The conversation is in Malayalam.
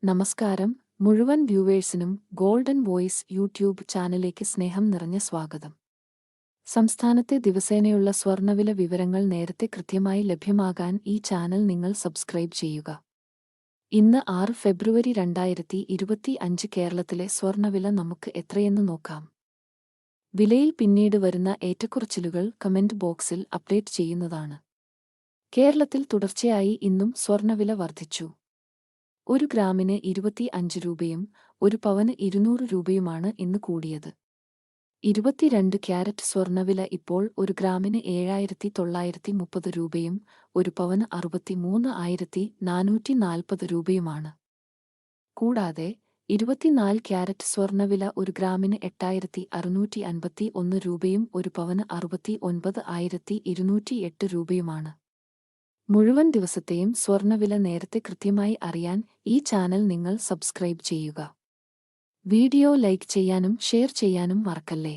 നമസ്കാരം. മുഴുവൻ വ്യൂവേഴ്സിനും ഗോൾഡൻ വോയിസ് യൂട്യൂബ് ചാനലിലേക്ക് സ്നേഹം നിറഞ്ഞ സ്വാഗതം. സംസ്ഥാനത്തെ ദിവസേനയുള്ള സ്വർണ്ണവില വിവരങ്ങൾ നേരത്തെ കൃത്യമായി ലഭ്യമാകാൻ ഈ ചാനൽ നിങ്ങൾ സബ്സ്ക്രൈബ് ചെയ്യുക. ഇന്ന് 6 ഫെബ്രുവരി 2025 കേരളത്തിലെ സ്വർണ്ണവില നമുക്ക് എത്രയെന്ന് നോക്കാം. വിലയിൽ പിന്നീട് വരുന്ന ഏറ്റക്കുറച്ചിലുകൾ കമന്റ് ബോക്സിൽ അപ്ഡേറ്റ് ചെയ്യുന്നതാണ്. കേരളത്തിൽ തുടർച്ചയായി ഇന്നും സ്വർണ്ണവില വർദ്ധിച്ചു. 1 ഗ്രാമിന് 25 രൂപയും 1 പവന് 200 രൂപയുമാണ് ഇന്ന് കൂടിയത്. 22 ക്യാരറ്റ് സ്വർണ്ണവില ഇപ്പോൾ 1 ഗ്രാമിന് 7,930 രൂപയും 1 പവന് 63,440 രൂപയുമാണ്. കൂടാതെ 24 ക്യാരറ്റ് സ്വർണ്ണവില 1 ഗ്രാമിന് 8,651 രൂപയും 1 പവന് 69,208 രൂപയുമാണ്. മുഴുവൻ ദിവസത്തെയും സ്വർണ്ണവില നേരത്തെ കൃത്യമായി അറിയാൻ ഈ ചാനൽ നിങ്ങൾ സബ്സ്ക്രൈബ് ചെയ്യുക. വീഡിയോ ലൈക്ക് ചെയ്യാനും ഷെയർ ചെയ്യാനും മറക്കല്ലേ.